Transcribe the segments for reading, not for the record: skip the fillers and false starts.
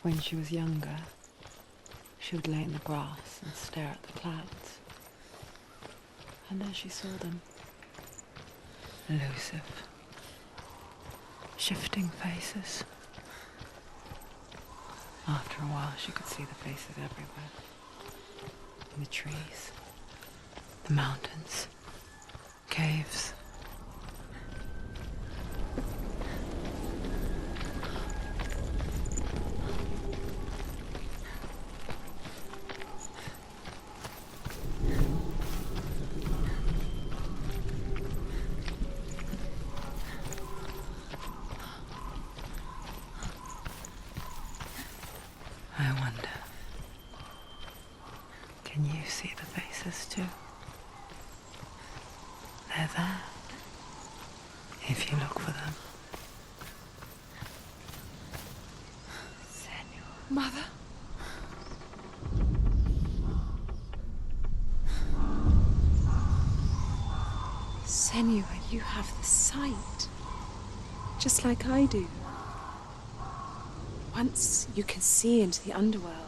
When she was younger, she would lay in the grass and stare at the clouds. And as she saw them, elusive, shifting faces. After a while, she could see the faces everywhere. In the trees, the mountains, caves. I wonder, can you see the faces too? They're there, if you look for them. Senua. Mother? Senua, you have the sight, just like I do. Once you can see into the underworld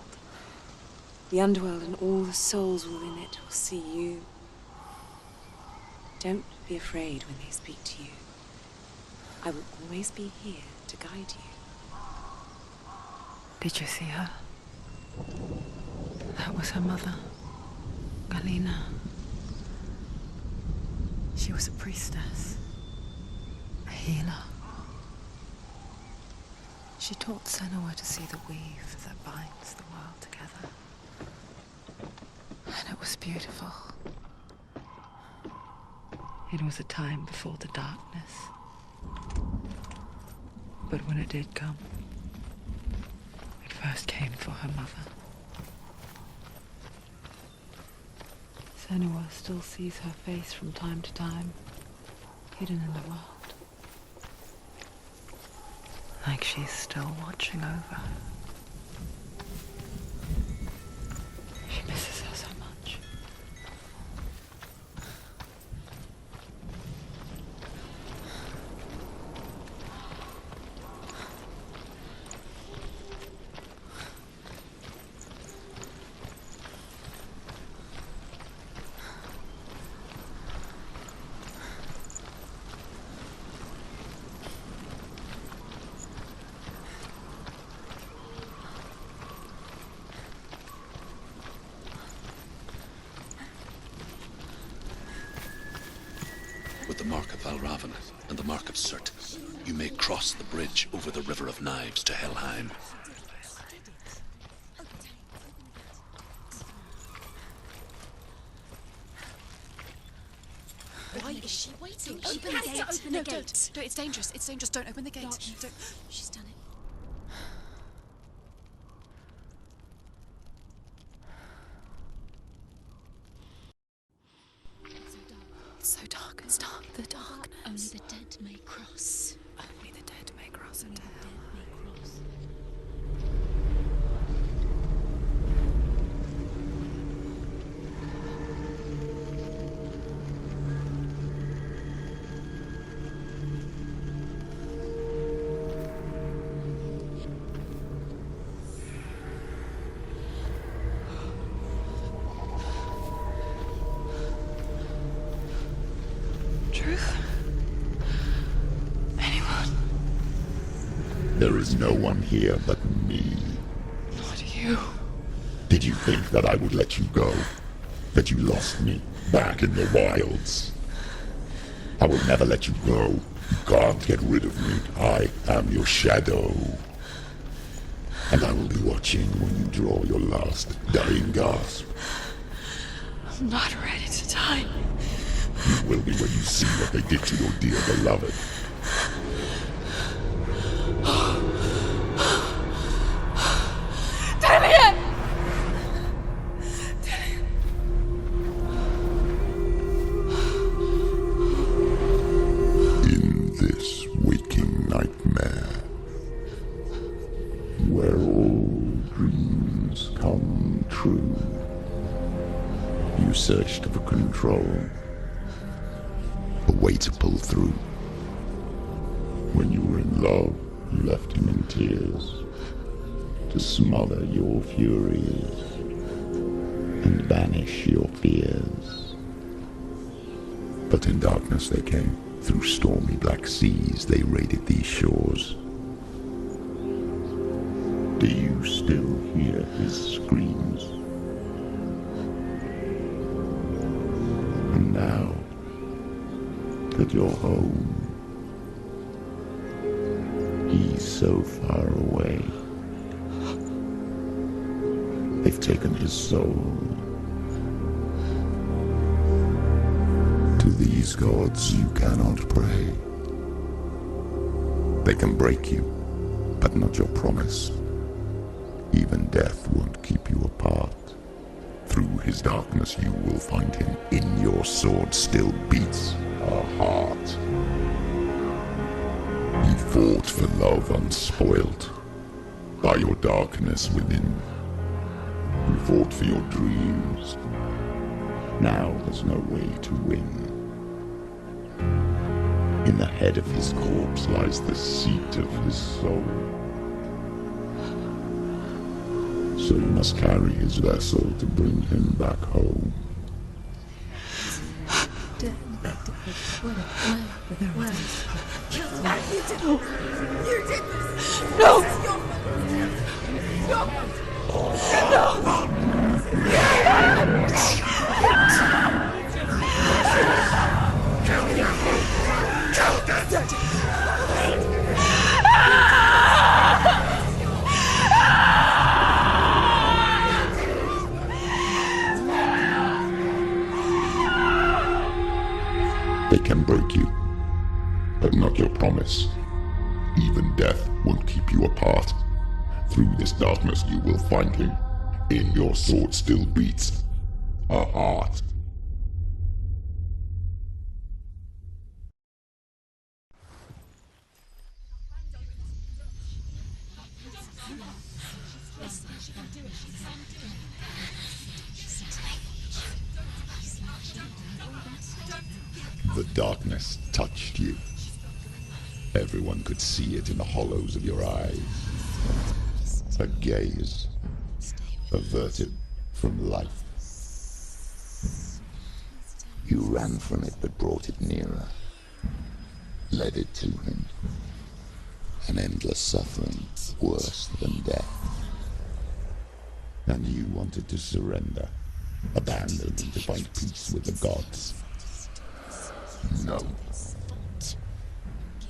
and all the souls within it will see you. Don't be afraid when they speak to you. I will always be here to guide you. Did you see her? That was her mother, Galina. She was a priestess, a healer. She taught Senua to see the weave that binds the world together. And it was beautiful. It was a time before the darkness. But when it did come, it first came for her mother. Senua still sees her face from time to time, hidden in the world. Like she's still watching over her. She misses her so much. With the mark of Valravan and the mark of Surt, you may cross the bridge over the River of Knives to Helheim. Why is she waiting? She Open the has gate. to open the No, gate. don't. It's dangerous. It's dangerous. Don't open the gate. Don't. Don't. She's done it. It's so dark. It's dark. The darkness. Only the dead may cross. Only the dead may cross into hell. Truth? Anyone? There is no one here but me. Not you. Did you think that I would let you go? That you lost me back in the wilds? I will never let you go. You can't get rid of me. I am your shadow. And I will be watching when you draw your last dying gasp. I'm not ready to die. You will be when you see what they did to your dear beloved. Damien! In this waking nightmare, where all dreams come true, you searched for control, a way to pull through. When you were in love, you left him in tears, to smother your furies and banish your fears. But in darkness they came, through stormy black seas they raided these shores. Do you still hear his screams? And now that you're home, he's so far away. They've taken his soul. To these gods you cannot pray. They can break you, but not your promise. Even death won't keep you apart. Through his darkness you will find him. In your sword still beats a heart. You fought for love unspoilt by your darkness within. You fought for your dreams. Now there's no way to win. In the head of his corpse lies the seat of his soul. So you must carry his vessel to bring him back home. They can break you, but not your promise. Even death won't keep you apart. Through this darkness you will find him. In your sword still beats a heart. The darkness touched you. Everyone could see it in the hollows of your eyes. A gaze averted from life. You ran from it but brought it nearer. Led it to him. An endless suffering worse than death. And you wanted to surrender. Abandon and to find peace with the gods. No.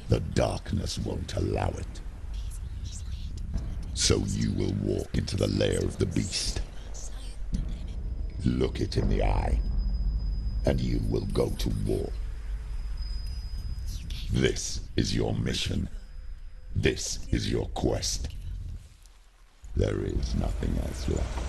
The darkness won't allow it. So you will walk into the lair of the beast. Look it in the eye, and you will go to war. This is your mission. This is your quest. There is nothing else left.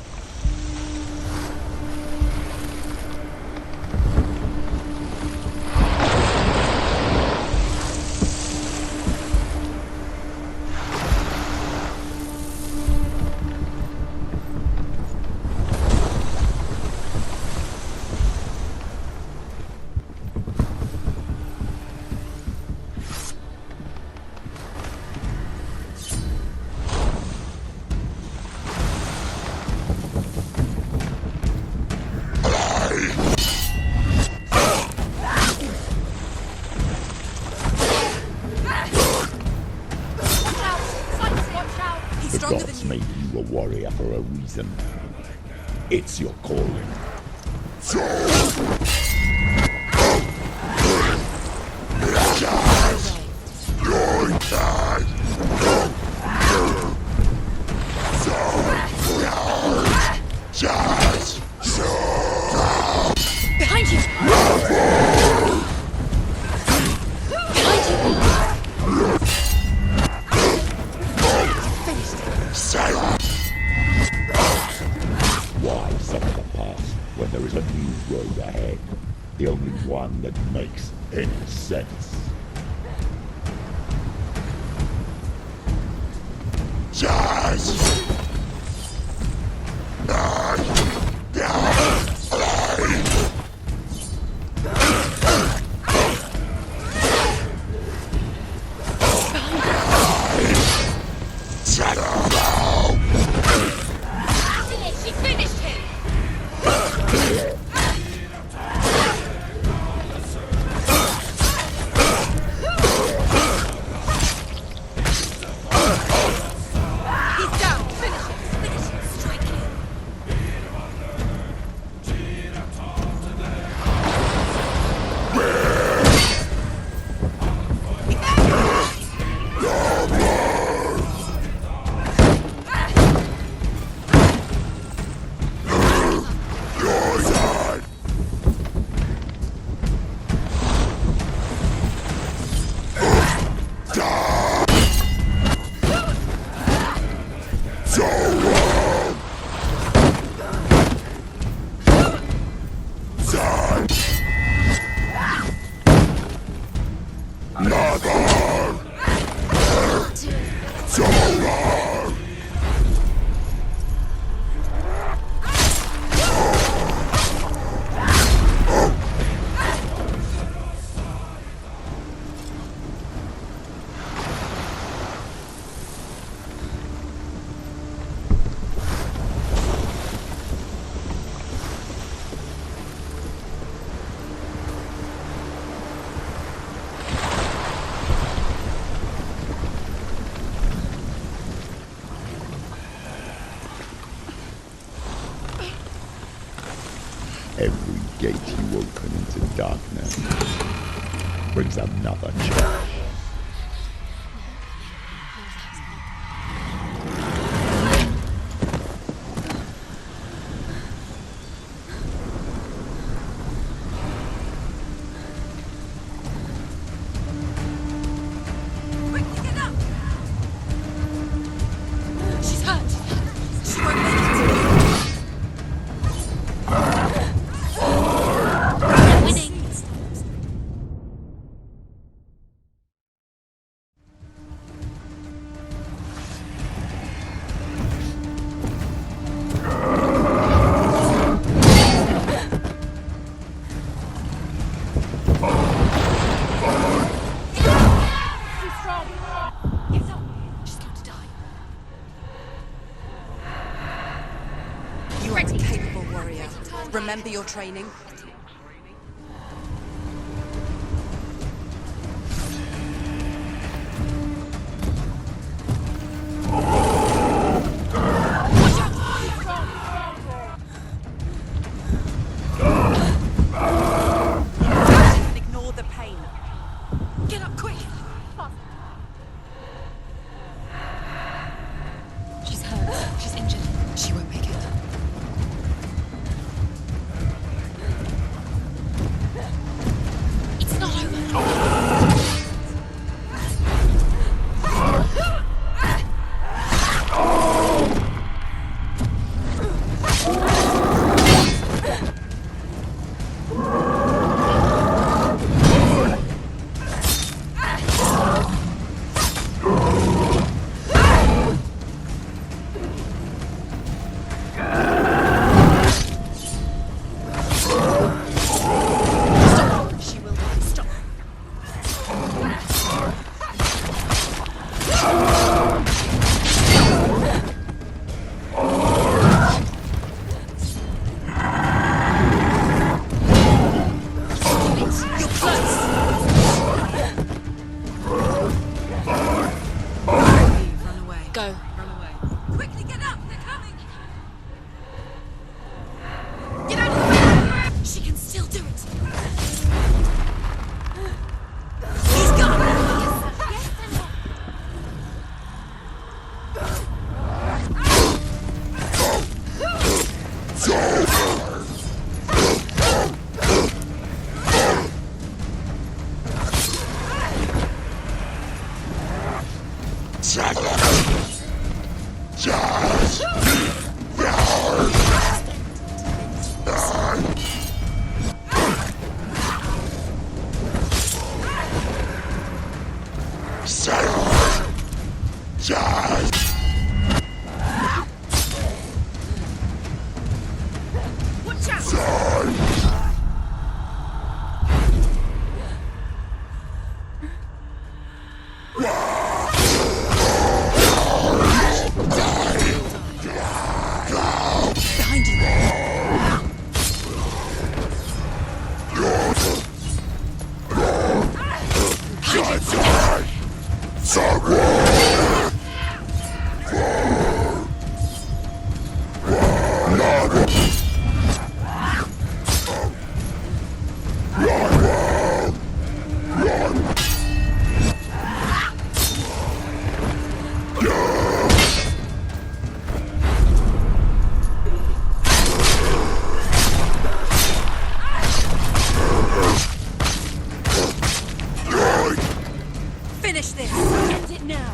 The gods made you a warrior for a reason. It's your calling. Behind you! Why suffer the past when there is a new road ahead? The only one that makes any sense. Every gate you open into darkness brings another challenge. Quickly get up! She's hurt. She won't make it. Winning. Get up. She's going to die. You are a capable warrior. Remember your training. Ignore the pain. Get up quick! She's hurt. She's injured. She won't make it. It's not over. She will not stop. You're close. Run away. Go. Run away. Quickly get up! They're coming! Get out of the way! She can still do it! He's gone! Watch out! Behind you! Finish this! End it now!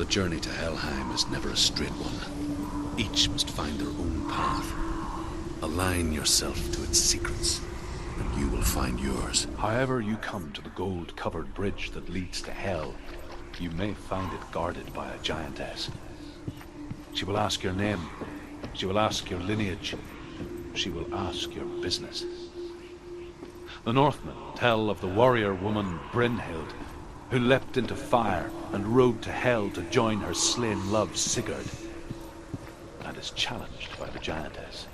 journey to Helheim is never a straight one. Each must find their own path. Align yourself to its secrets, and you will find yours. However you come to the gold-covered bridge that leads to Hell, you may find it guarded by a giantess. She will ask your name. She will ask your lineage. She will ask your business. The Northmen tell of the warrior woman Brynhild, who leapt into fire and rode to Hell to join her slain love Sigurd, and is challenged by the giantess.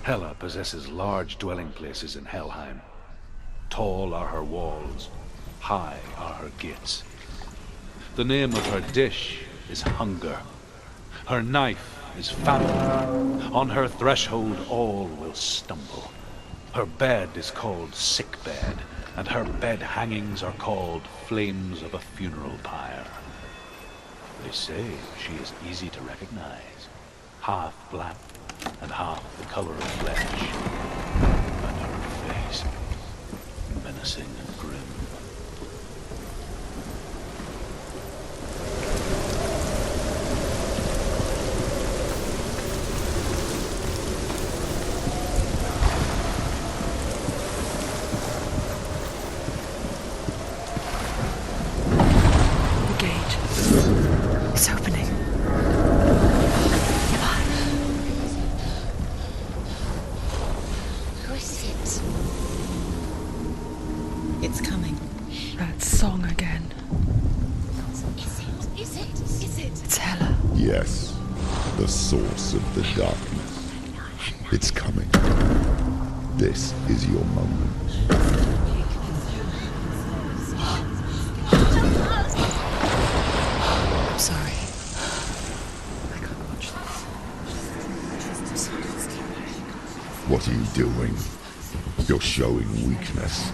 Hela possesses large dwelling places in Helheim. Tall are her walls, high are her gates. The name of her dish is hunger. Her knife is famine. On her threshold all will stumble. Her bed is called sick bed, and her bed hangings are called flames of a funeral pyre. They say she is easy to recognize, half black and half the color of flesh, and her face menacing and grim. It's opening. Who is it? It's coming. That song again. Is it? It's Hela. Yes, the source of the darkness. It's coming. This is your moment. I'm sorry. I can't watch this. What are you doing? You're showing weakness.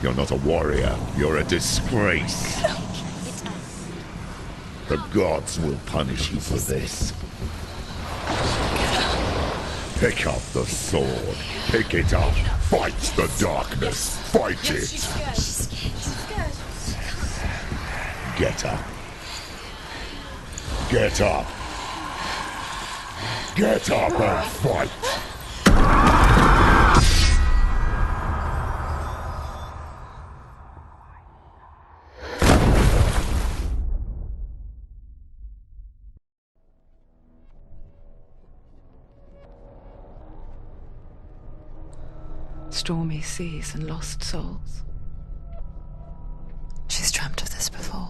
You're not a warrior. You're a disgrace. The gods will punish you for this. Pick up the sword. Pick it up. Fight the darkness. Fight it. She's scared. Get up. Get up. Get up and fight. Stormy seas and lost souls. She's dreamt of this before.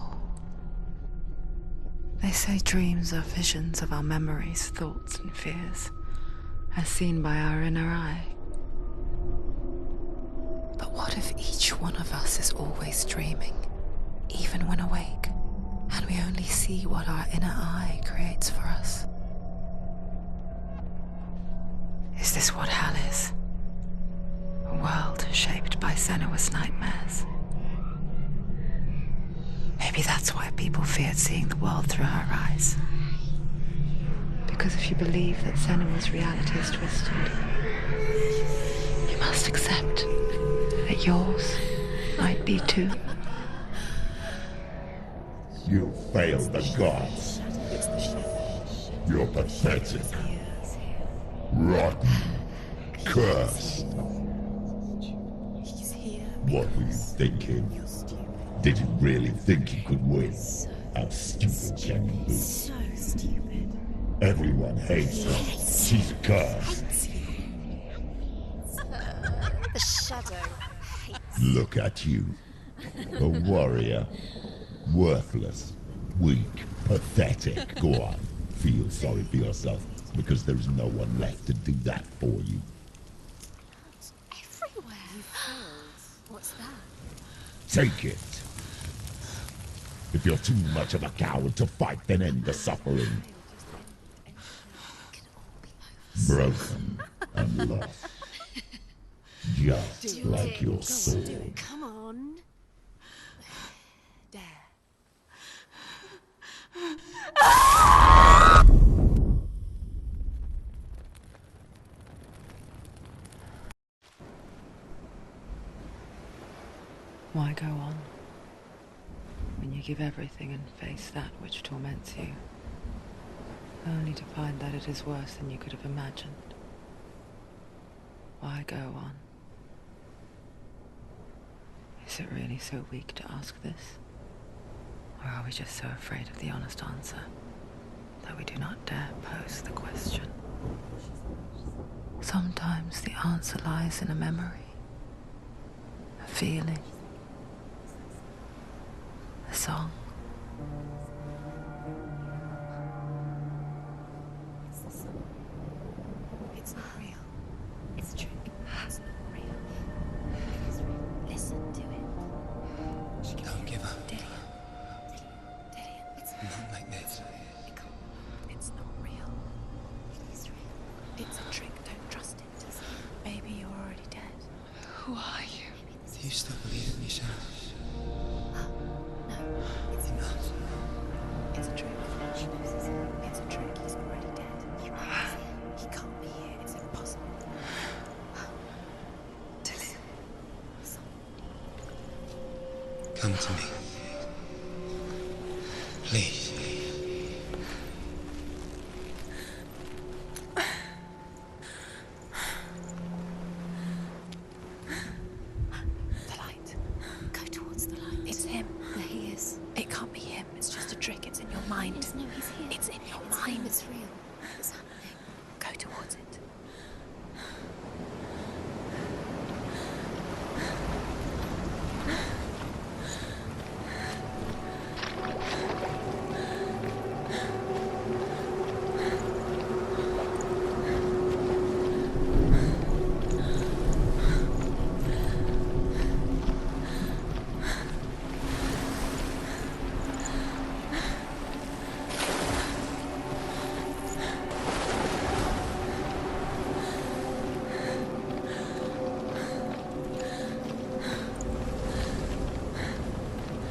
They say dreams are visions of our memories, thoughts and fears, as seen by our inner eye. But what if each one of us is always dreaming, even when awake, and we only see what our inner eye creates for us? Is this what hell is? A world shaped by Senua'S nightmares. Maybe that's why people feared seeing the world through her eyes. Because if you believe that Senua'S reality is twisted, you must accept that yours might be too. You failed the gods. You're pathetic. Rotten. Cursed. What were you thinking? Did you really think you could win? How stupid can you be? So stupid. Everyone hates her. She's cursed. The shadow hates. Look at you. A warrior. Worthless. Weak. Pathetic. Go on. Feel sorry for yourself, because there's no one left to do that for you. Everywhere. What's that? Take it. If you're too much of a coward to fight, then end the suffering. Broken and lost. Just like your sword. Come on. There. Why go on when you give everything and face that which torments you, only to find that it is worse than you could have imagined? Why go on? Is it really so weak to ask this? Or are we just so afraid of the honest answer that we do not dare pose the question? Sometimes the answer lies in a memory, a feeling, a song. Not like this. It's not real. It is real. It's a trick. Don't trust it. Baby, you're already dead. Who are you? Do you still believe in yourself? No, it's not. It's a trick. It's a trick. He's already dead. He can't be here. It's impossible. Tilly. Come to me. Please. The light. Go towards the light. It's him. There he is. It can't be him. It's just a trick. It's in your mind. No, he's here. It's in your mind. It's real. It's happening. Go towards it.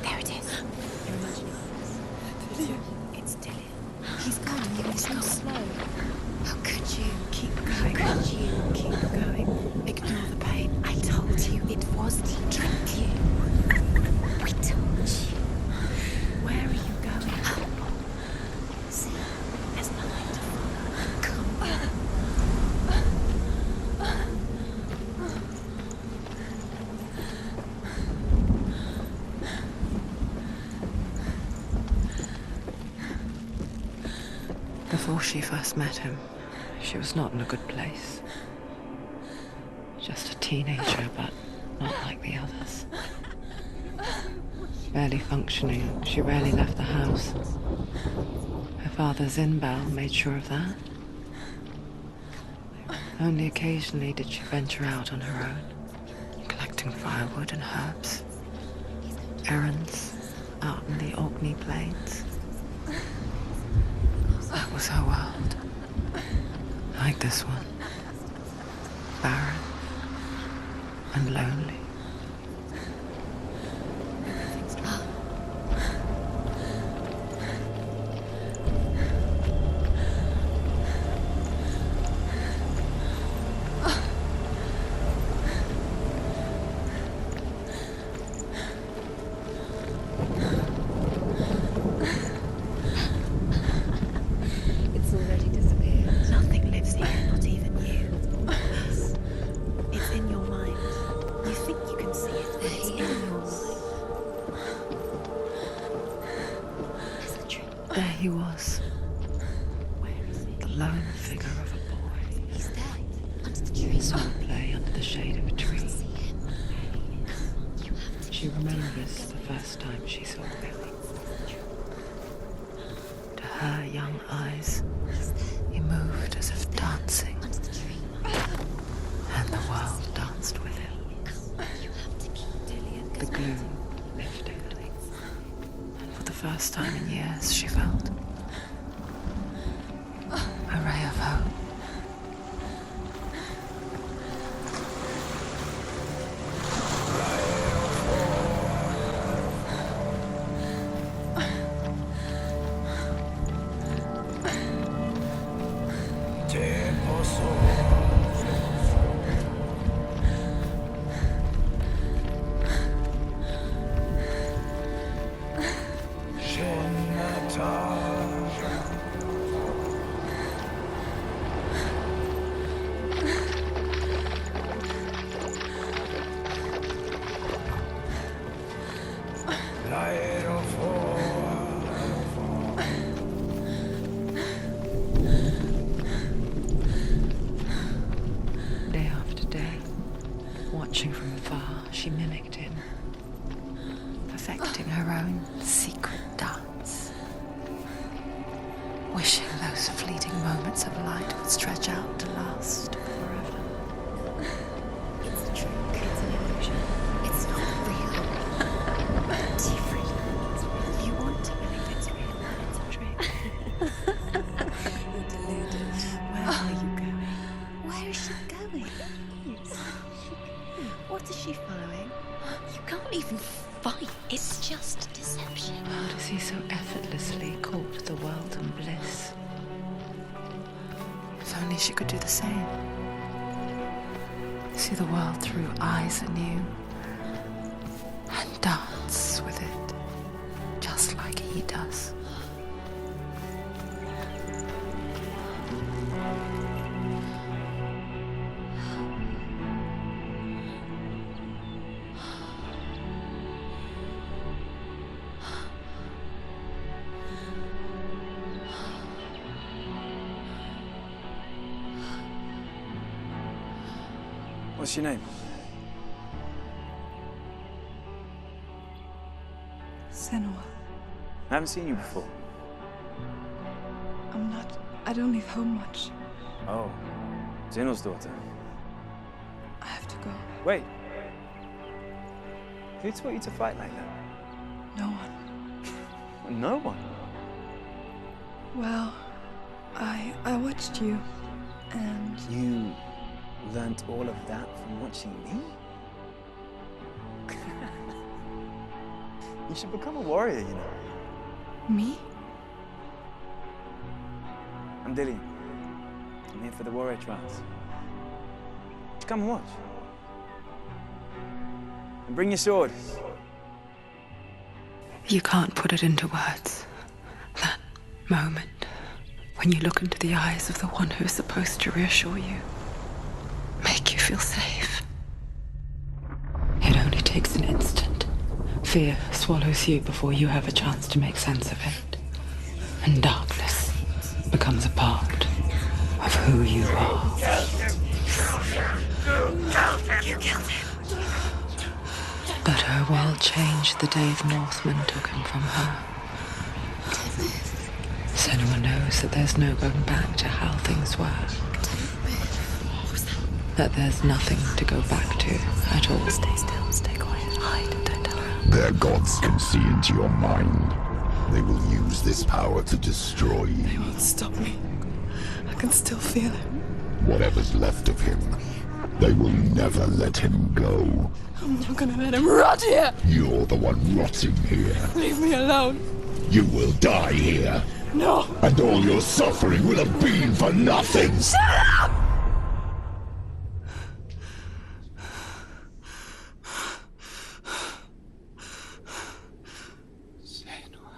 There it is. You're imagining this. It's Dillian. He's gone. He's gone slow. How could you? Keep going. How could you? Keep going. Ignore the pain. I told you it was to trick you. We told you. Where are you going? See, there's nothing to follow. Come on. Before she first met him, she was not in a good place. Just a teenager, but not like the others. Barely functioning, she rarely left the house. Her father's in-bell made sure of that. Only occasionally did she venture out on her own, collecting firewood and herbs, errands out in the Orkney Plains. That was her world. Like this one. Barren and lonely. It's already disappeared. Nothing lives here, not even you. It's in your mind. You think you can see it, but it's in your mind. There he was, Where is he? the lone figure of a boy. He's there. Under the tree. Saw him play under the shade of a tree. See him. You have to. She remembers the first time she saw him. To her young eyes, he moved as if dancing, Under the tree. and the world danced with him. You have to keep Dillian. The gloom lifted, and for the first time in years she felt a ray of hope. deception. How does he so effortlessly court the world and bliss? If only she could do the same. See the world through eyes anew and dance with it, just like he does. What's your name? Senua. I haven't seen you before. I don't leave home much. Oh, Zeno's daughter. I have to go. Wait. Who taught you to fight like that? No one. No one. Well, I watched you, and You learned all of that from watching me? You should become a warrior, you know. me? I'm Dillian. I'm here for the warrior trials. Just come and watch. And bring your sword. You can't put it into words. That moment when you look into the eyes of the one who is supposed to reassure you, make you feel safe. It only takes an instant. Fear swallows you before you have a chance to make sense of it. And darkness becomes a part of who you are. You killed him. But her world changed the day the Northmen took him from her. Senua knows that there's no going back to how things were. That there's nothing to go back to at all. Stay still, stay quiet, hide, don't tell her. Their gods can see into your mind. They will use this power to destroy They you. won't stop me. I can still feel it. Whatever's left of him, they will never let him go. I'm not gonna let him rot here. You're the one rotting here. Leave me alone. You will die here. No. And all your suffering will have been for nothing.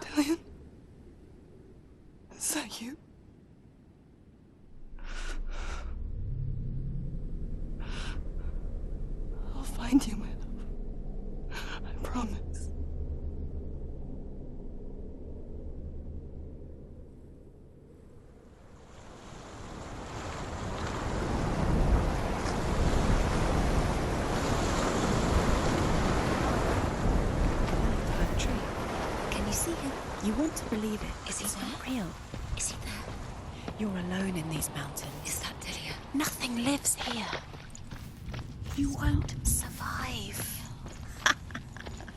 Dillian? Is that you? I'll find you, my love. I promise. By the tree. Can you see him? You want to believe it. Is he It's not there? real. Is he there? You're alone in these mountains. Is that Delia? Nothing lives here. You won't survive.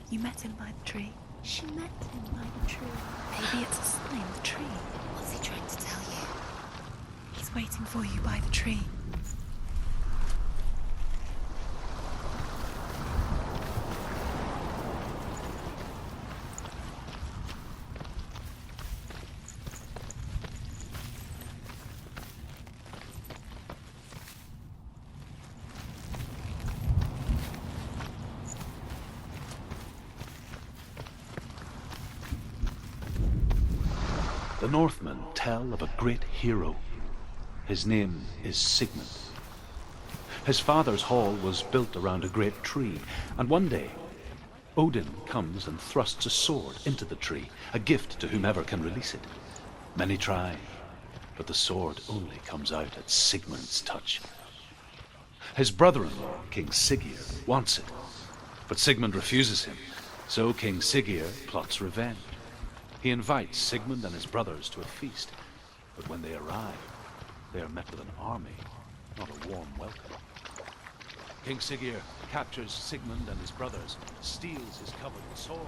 You met him by the tree. She met him by the tree. Maybe it's a sign, the tree. What's he trying to tell you? He's waiting for you by the tree. The Northmen tell of a great hero. His name is Sigmund. His father's hall was built around a great tree, and one day Odin comes and thrusts a sword into the tree, a gift to whomever can release it. Many try, but the sword only comes out at Sigmund's touch. His brother-in-law, King Siggeir, wants it, but Sigmund refuses him, so King Siggeir plots revenge. He invites Sigmund and his brothers to a feast, but when they arrive, they are met with an army, not a warm welcome. King Siggeir captures Sigmund and his brothers, steals his covered sword.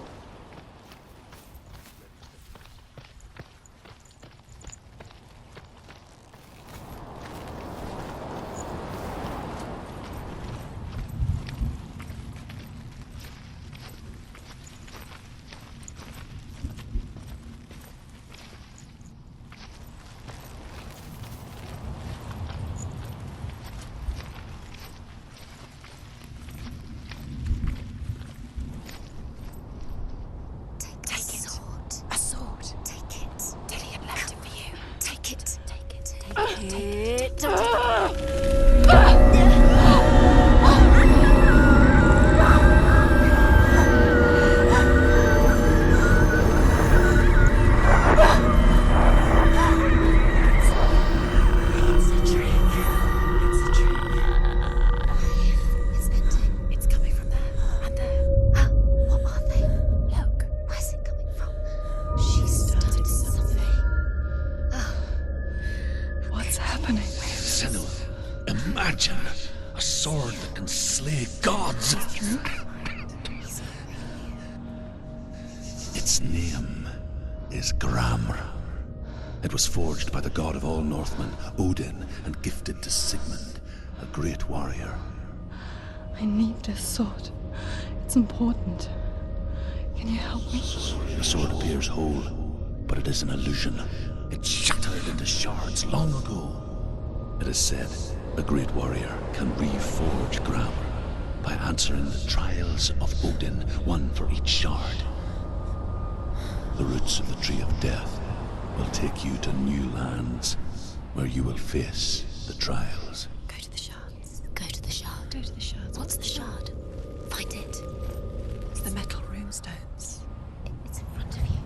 It's ending. It's coming from there and there. Oh, what are they? Look, Where's it coming from? she started something. What's happening? Senua, imagine a sword that can slay gods. Its name is Gramr. It was forged by the god of all Northmen, Odin, and gifted to Sigmund, a great warrior. I need this sword. It's important. Can you help me? The sword appears whole, but it is an illusion. It shattered into shards long ago. It is said a great warrior can reforge Gramr by answering the trials of Odin, one for each shard. The roots of the Tree of Death will take you to new lands where you will face the trials. Go to the shards. Go to the shard. Go to the shards. What's the shard? Find it. It's the metal runestones. It's in front of you.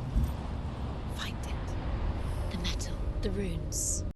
Find it. The metal, the runes.